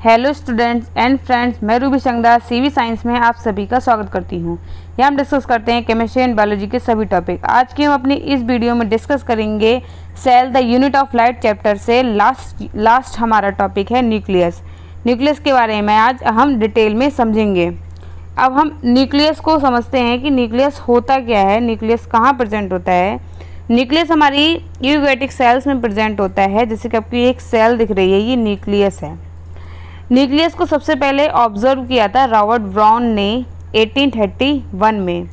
Hello students and friends, मैं Ruby शंगदा CV science में आप सभी का स्वागत करती हूँ। यहाँ हम डिस्कस करते हैं केमिस्ट्री एंड बायोलॉजी के सभी टॉपिक। आज की हम अपनी इस वीडियो में डिस्कस करेंगे cell the unit of life chapter से लास्ट हमारा टॉपिक है न्यूक्लियस। न्यूक्लियस के बारे में आज हम डिटेल में समझेंगे। अब हम न्यूक्लियस को समझते हैं कि न्यूक्लियस होता क्या है, न्यूक्लियस कहाँ प्रेजेंट होता है। न्यूक्लियस हमारी यूकैरियोटिक सेल्स में प्रेजेंट होता है। जैसे कि आपकी एक सेल दिख रही है, ये न्यूक्लियस है। न्यूक्लियस को सबसे पहले ऑब्जर्व किया था रॉबर्ट ब्राउन ने 1831 में।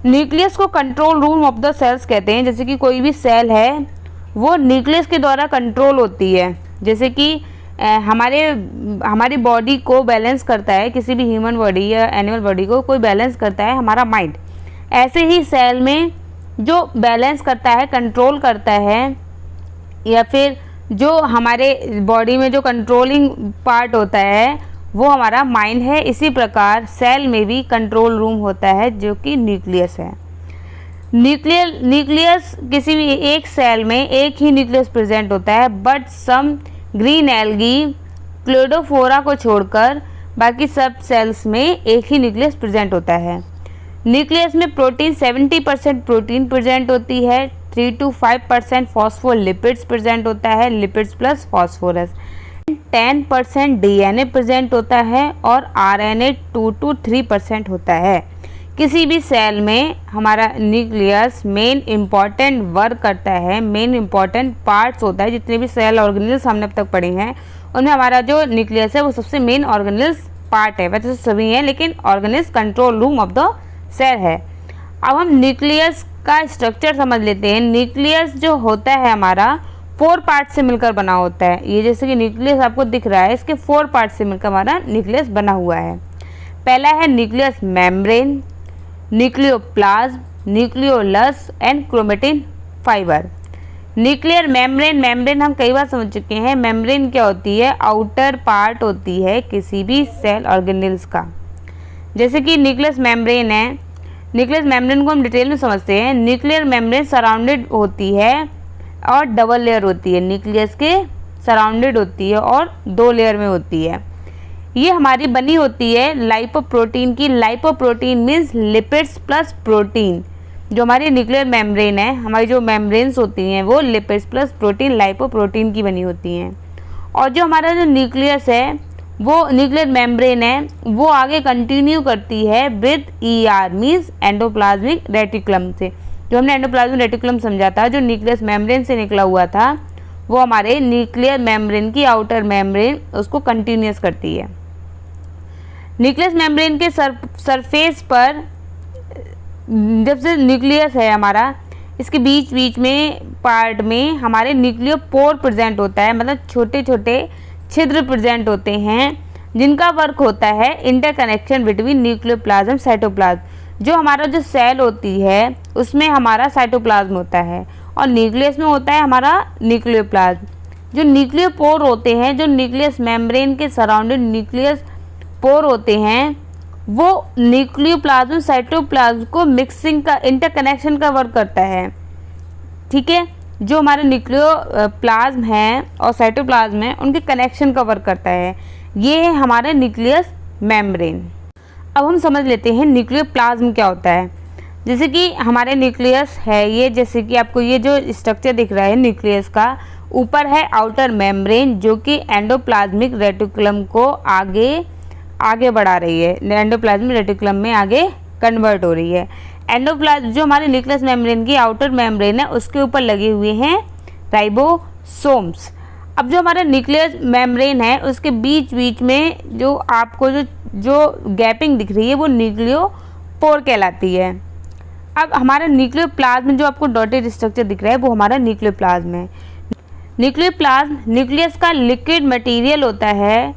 न्यूक्लियस को control room of the cells कहते हैं। जैसे कि कोई भी सेल है वो न्यूक्लियस के द्वारा कंट्रोल होती है। जैसे कि हमारी बॉडी को बैलेंस करता है, किसी भी ह्यूमन बॉडी या एनिमल बॉडी को कोई बैलेंस करता है हमारा माइंड। ऐसे ही सेल में जो बैलेंस करता है, कंट्रोल करता है, या फिर जो हमारे बॉडी में जो कंट्रोलिंग पार्ट होता है वो हमारा माइंड है। इसी प्रकार सेल में भी कंट्रोल रूम होता है जो कि न्यूक्लियस है। न्यूक्लियस किसी भी एक सेल में एक ही न्यूक्लियस प्रेजेंट होता है, बट सम ग्रीन एल्गी क्लोरोफोरा को छोड़कर बाकी सब सेल्स में एक ही न्यूक्लियस प्रेजेंट होता है। न्यूक्लियस में प्रोटीन 70% प्रोटीन प्रेजेंट होती है, 3 to 5% फॉस्फोलिपिड्स प्रेजेंट होता है, lipids plus phosphorus. 10% DNA present होता है और आरएनए 2 to 3% होता है। किसी भी सेल में हमारा न्यूक्लियस मेन इम्पॉर्टेंट वर्क करता है, मेन इम्पॉर्टेंट पार्ट्स होता है। जितने भी सेल ऑर्गेनेल्स हमने अब तक पढ़े हैं उनमें हमारा जो न्यूक्लियस है वो सबसे मेन ऑर्गेनेल्स पार्ट है। वैसे तो सभी हैं लेकिन organelles control room of the cell है। अब हम न्यूक्लियस का स्ट्रक्चर समझ लेते हैं। न्यूक्लियस जो होता है हमारा 4 पार्ट से मिलकर बना होता है। ये जैसे कि न्यूक्लियस आपको दिख रहा है, इसके 4 पार्ट से मिलकर हमारा न्यूक्लियस बना हुआ है। पहला है nucleus membrane, nucleoplasm, nucleolus and chromatin fibre. Nuclear membrane हम कई बार समझ चुके हैं। मेम्ब्रेन क्या होती है? आउटर पार्ट होती है किसी भी सेल ऑर्गेनेल्स का। जैसे कि न्यूक्लियस मेम्ब्रेन है, न्यूक्लियस मेम्ब्रेन को हम डिटेल में समझते हैं। न्यूक्लियर मेम्ब्रेन सराउंडेड होती है और डबल लेयर होती है। न्यूक्लियस के सराउंडेड होती है और 2 लेयर में होती है। ये हमारी बनी होती है लाइपोप्रोटीन की। Lipoprotein means lipids plus protein. जो हमारी न्यूक्लियर मेम्ब्रेन है, हमारी जो मेम्ब्रेन्स होती हैं वो लिपिड्स प्लस प्रोटीन लाइपोप्रोटीन की बनी होती हैं। और जो हमारा जो न्यूक्लियस है वो न्यूक्लियर मेम्ब्रेन है वो आगे कंटिन्यू करती है with ER means endoplasmic reticulum से। जो हमने एंडोप्लाज्मिक रेटिकुलम समझा था, जो न्यूक्लियस मेम्ब्रेन से निकला हुआ था, वो हमारे न्यूक्लियर मेम्ब्रेन की आउटर मेम्ब्रेन उसको कंटिन्यूस करती है। न्यूक्लियस मेम्ब्रेन के सरफेस पर जब से न्यूक्लियस है हमारा, इसके बीच बीच में पार्ट में हमारे न्यूक्लियोपोर प्रेजेंट होता है। मतलब छोटे छोटे छिद्र प्रेजेंट होते हैं जिनका वर्क होता है इंटरकनेक्शन बिटवीन न्यूक्लियोप्लाज्म साइटोप्लाज्म। जो हमारा जो सेल होती है उसमें हमारा साइटोप्लाज्म होता है और न्यूक्लियस में होता है हमारा न्यूक्लियोप्लाज्म। जो न्यूक्लियोपोर होते हैं, जो न्यूक्लियस मेम्ब्रेन के सराउंडेड न्यूक्लियस पोर होते हैं, वो न्यूक्लियोप्लाज्म साइटोप्लाज्म को मिक्सिंग का, इंटरकनेक्शन का वर्क करता है। ठीक है, जो हमारे न्यूक्लियोप्लाज्म है और साइटोप्लाज्म है उनके कनेक्शन का वर्क करता है। ये है हमारे न्यूक्लियस मेम्ब्रेन। अब हम समझ लेते हैं न्यूक्लियोप्लाज्म क्या होता है। जैसे कि हमारे न्यूक्लियस है ये, जैसे कि आपको ये जो स्ट्रक्चर दिख रहा है न्यूक्लियस का, ऊपर है आउटर मेम्ब्रेन जो कि एंडोप्लाज्मिक रेटिकुलम को आगे बढ़ा रही है, एंडोप्लाज्मिक रेटिकुलम में आगे कन्वर्ट हो रही है। एंडोप्लाज्म जो हमारे न्यूक्लियस मेम्ब्रेन की आउटर मेम्ब्रेन है उसके ऊपर लगे हुए हैं राइबोसोम्स। अब जो हमारा न्यूक्लियस मेम्ब्रेन है उसके बीच बीच में जो आपको जो गैपिंग दिख रही है वो न्यूक्लियोपोर कहलाती है। अब हमारा न्यूक्लियोप्लाज्म जो आपको डॉटेड स्ट्रक्चर दिख रहा है वो हमारा न्यूक्लियोप्लाज्म है। न्यूक्लियोप्लाज्म न्यूक्लियस का लिक्विड मटेरियल होता है।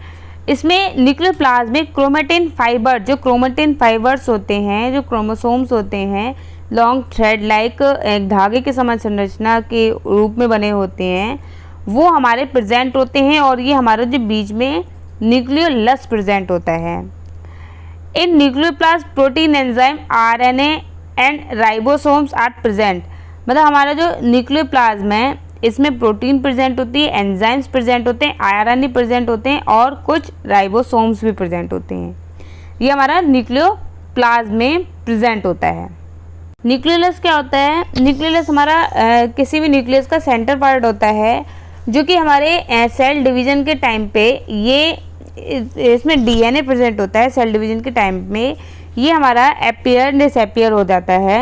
इसमें न्यूक्लियोप्लाज्म में क्रोमेटिन फाइबर, जो क्रोमेटिन फाइबर्स होते हैं, जो क्रोमोसोम्स होते हैं, लॉन्ग थ्रेड लाइक एक धागे के समान संरचना के रूप में बने होते हैं, वो हमारे प्रेजेंट होते हैं। और ये हमारा जो बीच में न्यूक्लियोलस प्रेजेंट होता है। In nucleoplasm protein enzyme RNA and ribosomes are present. मतलब हमारा जो न्यूक्लियोप्लाज्म है इसमें प्रोटीन प्रेजेंट होती है, एंजाइम्स प्रेजेंट होते हैं, आरएनए प्रेजेंट होते हैं और कुछ राइबोसोम्स भी प्रेजेंट होते हैं। ये हमारा न्यूक्लियोप्लाज्म में प्रेजेंट होता है। न्यूक्लियस क्या होता है? न्यूक्लियस हमारा किसी भी न्यूक्लियस का सेंटर पार्ट होता है, जो कि हमारे सेल डिवीज़न के टाइम पे ये इसमें डीएनए प्रेजेंट होता है। सेल डिवीज़न के टाइम में ये हमारा अपीयर डिसअपीयर हो जाता है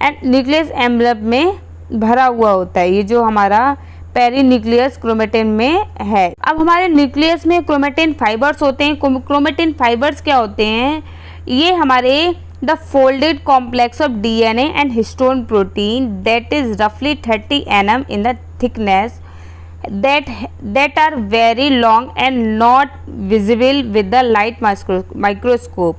एंड न्यूक्लियस एनवेलप में भरा हुआ होता है, ये जो हमारा पेरीन्यूक्लियस क्रोमेटिन में है। अब हमारे न्यूक्लियस में क्रोमेटिन फाइबर्स होते हैं। क्रोमेटिन फाइबर्स क्या होते हैं? ये हमारे the folded complex of DNA and histone protein that is रफली 30 nm in the thickness that are very long and not visible with the light microscope।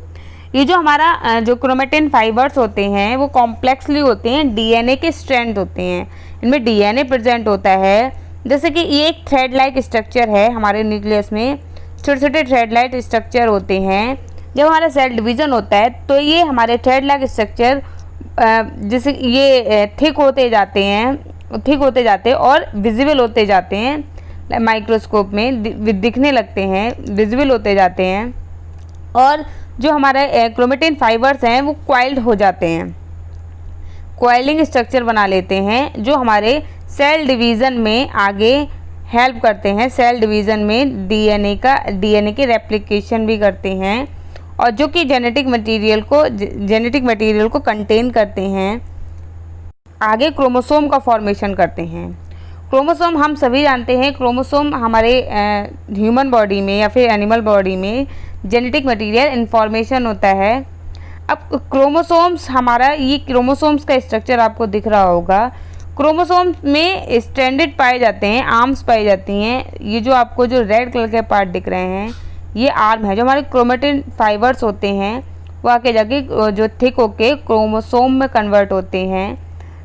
ये जो हमारा जो क्रोमेटिन फाइबर्स होते हैं वो कॉम्प्लेक्सली होते हैं, डीएनए के स्ट्रैंड होते हैं, इनमें डीएनए प्रेजेंट होता है। जैसे कि ये एक थ्रेड लाइक स्ट्रक्चर है, हमारे न्यूक्लियस में छोटे छोटे थ्रेड लाइक स्ट्रक्चर होते हैं। जब हमारा सेल डिवीज़न होता है तो ये हमारे थ्रेड लाइक स्ट्रक्चर जैसे ये थिक होते जाते हैं और विजिबल होते जाते हैं, माइक्रोस्कोप में दिखने लगते हैं, विजिबल होते जाते हैं। और जो हमारे क्रोमेटिन फाइबर्स हैं वो क्वाइल्ड हो जाते हैं, क्वाइलिंग स्ट्रक्चर बना लेते हैं, जो हमारे सेल डिवीज़न में आगे हेल्प करते हैं। सेल डिवीज़न में डीएनए की रेप्लिकेशन भी करते हैं और जो कि जेनेटिक मटेरियल को कंटेन करते हैं। आगे क्रोमोसोम का फॉर्मेशन करते हैं। क्रोमोसोम हम सभी जानते हैं, क्रोमोसोम हमारे ह्यूमन बॉडी में या फिर एनिमल बॉडी में जेनेटिक मटेरियल इन्फॉर्मेशन होता है। अब क्रोमोसोम्स ये क्रोमोसोम्स का स्ट्रक्चर आपको दिख रहा होगा। क्रोमोसोम्स में स्ट्रैंडेड पाए जाते हैं, आर्म्स पाई जाती हैं। ये जो आपको जो रेड कलर के पार्ट दिख रहे हैं ये आर्म है। जो हमारे क्रोमेटिन फाइबर्स होते हैं वो आके जाके जो थिक होके क्रोमोसोम में कन्वर्ट होते हैं।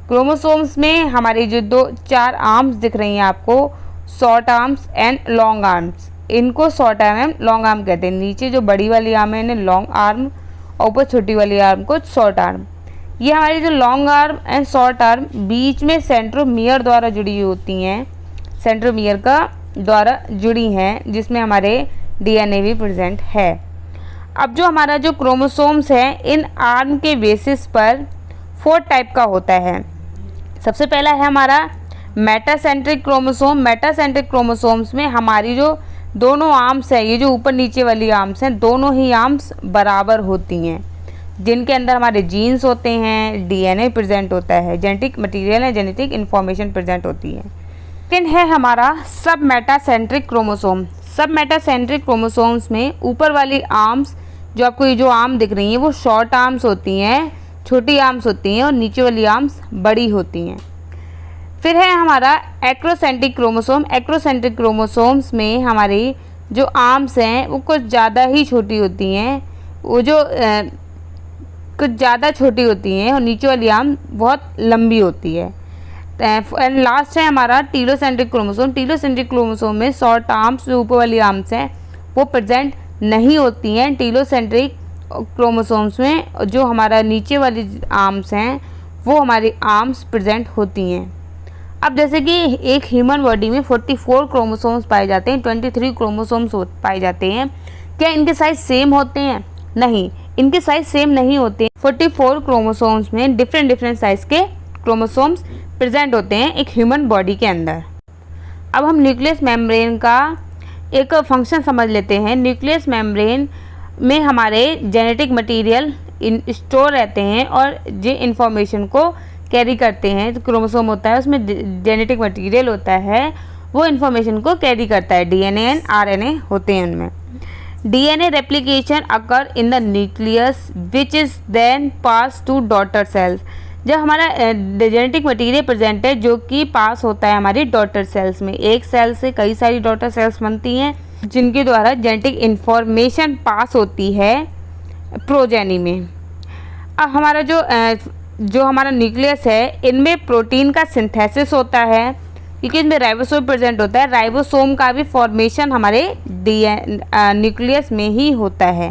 क्रोमोसोम्स में हमारी जो 4 आर्म्स दिख रही हैं आपको, short arms and long arms, इनको short arm and long arm कहते हैं। नीचे जो बड़ी वाली आर्म है इन्हें लॉन्ग आर्म और ऊपर छोटी वाली आर्म को शॉर्ट आर्म। ये हमारी जो long arm and short arm बीच में सेंट्रोमियर द्वारा जुड़ी हुई होती हैं, सेंट्रोमियर का द्वारा जुड़ी हैं, जिसमें हमारे डीएनए भी प्रेजेंट है। अब जो हमारा जो क्रोमोसोम्स है इन आर्म के बेसिस पर 4 टाइप का होता है। सबसे पहला है हमारा मेटासेंट्रिक क्रोमोसोम। मेटासेंट्रिक क्रोमोसोम्स में हमारी जो दोनों आर्म्स हैं, ये जो ऊपर नीचे वाली आर्म्स हैं, दोनों ही आर्म्स बराबर होती हैं, जिनके अंदर हमारे जीन्स होते हैं, डीएनए प्रेजेंट होता है, जेनेटिक मटेरियल है, जेनेटिक इन्फॉर्मेशन प्रेजेंट होती है। सेकेंड है हमारा सब मेटासेंट्रिक क्रोमोसोम। सब मेटासेंट्रिक क्रोमोसोम्स में ऊपर वाली आर्म्स, जो आपको ये जो आर्म दिख रही हैं वो शॉर्ट आर्म्स होती हैं, छोटी आर्म्स होती हैं, और नीचे वाली आर्म्स बड़ी होती हैं। फिर है हमारा एक्रोसेंट्रिक क्रोमोसोम। एक्रोसेंट्रिक क्रोमोसोम्स में हमारी जो आर्म्स हैं वो कुछ ज़्यादा ही छोटी होती हैं, वो जो कुछ ज़्यादा छोटी होती हैं, और नीचे वाली आर्म बहुत लंबी होती है। एंड लास्ट है हमारा टीलोसेंट्रिक क्रोमोसोम। टीलोसेंट्रिक क्रोमोसोम में शॉर्ट आर्म्स, जो ऊपर वाली आर्म्स हैं वो प्रेजेंट नहीं होती हैं। टीलोसेंट्रिक क्रोमोसोम्स में जो हमारा नीचे वाली आर्म्स हैं वो हमारी आर्म्स प्रेजेंट होती हैं। अब जैसे कि एक ह्यूमन बॉडी में 44 क्रोमोसोम्स पाए जाते हैं, 23 क्रोमोसोम्स पाए जाते हैं। क्या इनके साइज सेम होते हैं? नहीं, इनके साइज सेम नहीं होते। 44 क्रोमोसोम्स में डिफरेंट साइज के क्रोमोसोम्स प्रेजेंट होते हैं एक ह्यूमन बॉडी के अंदर। अब हम न्यूक्लियस मेम्ब्रेन का एक फंक्शन समझ लेते हैं। न्यूक्लियस मेम्ब्रेन में हमारे जेनेटिक मटेरियल स्टोर रहते हैं और ये इन्फॉर्मेशन को कैरी करते हैं। तो क्रोमोसोम होता है, उसमें जेनेटिक मटेरियल होता है, वो इन्फॉर्मेशन को कैरी करता है। डीएनए एंड आरएनए होते हैं उनमें। DNA replication occur in the nucleus which is then pass to daughter cells. जब हमारा जेनेटिक मटेरियल प्रेजेंट है जो कि पास होता है हमारी डॉटर सेल्स में, एक सेल से कई सारी डॉटर सेल्स बनती हैं जिनके द्वारा जेनेटिक इन्फॉर्मेशन पास होती है प्रोजेनी में। अब हमारा जो हमारा न्यूक्लियस है इनमें प्रोटीन का सिंथेसिस होता है, क्योंकि इसमें राइबोसोम प्रेजेंट होता है। राइबोसोम का भी फॉर्मेशन हमारे न्यूक्लियस में ही होता है,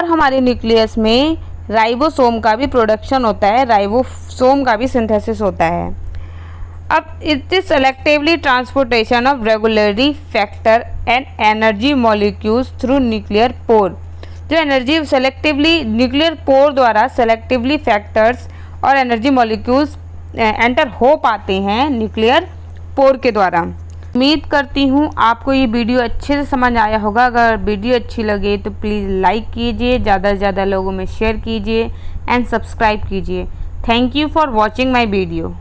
और हमारे न्यूक्लियस में राइबोसोम का भी प्रोडक्शन होता है, राइबोसोम का भी सिंथेसिस होता है। अब it is selectively transportation of regulatory factor and energy molecules through nuclear pore. जो एनर्जी सेलेक्टिवली न्यूक्लियर पोर द्वारा सेलेक्टिवली फैक्टर्स और एनर्जी मॉलिक्यूल्स एंटर हो पाते हैं न्यूक्लियर पोर के द्वारा। उम्मीद करती हूँ आपको ये वीडियो अच्छे से समझ आया होगा। अगर वीडियो अच्छी लगे तो प्लीज़ लाइक कीजिए, ज़्यादा से ज़्यादा लोगों में शेयर कीजिए एंड सब्सक्राइब कीजिए। Thank you for watching my video.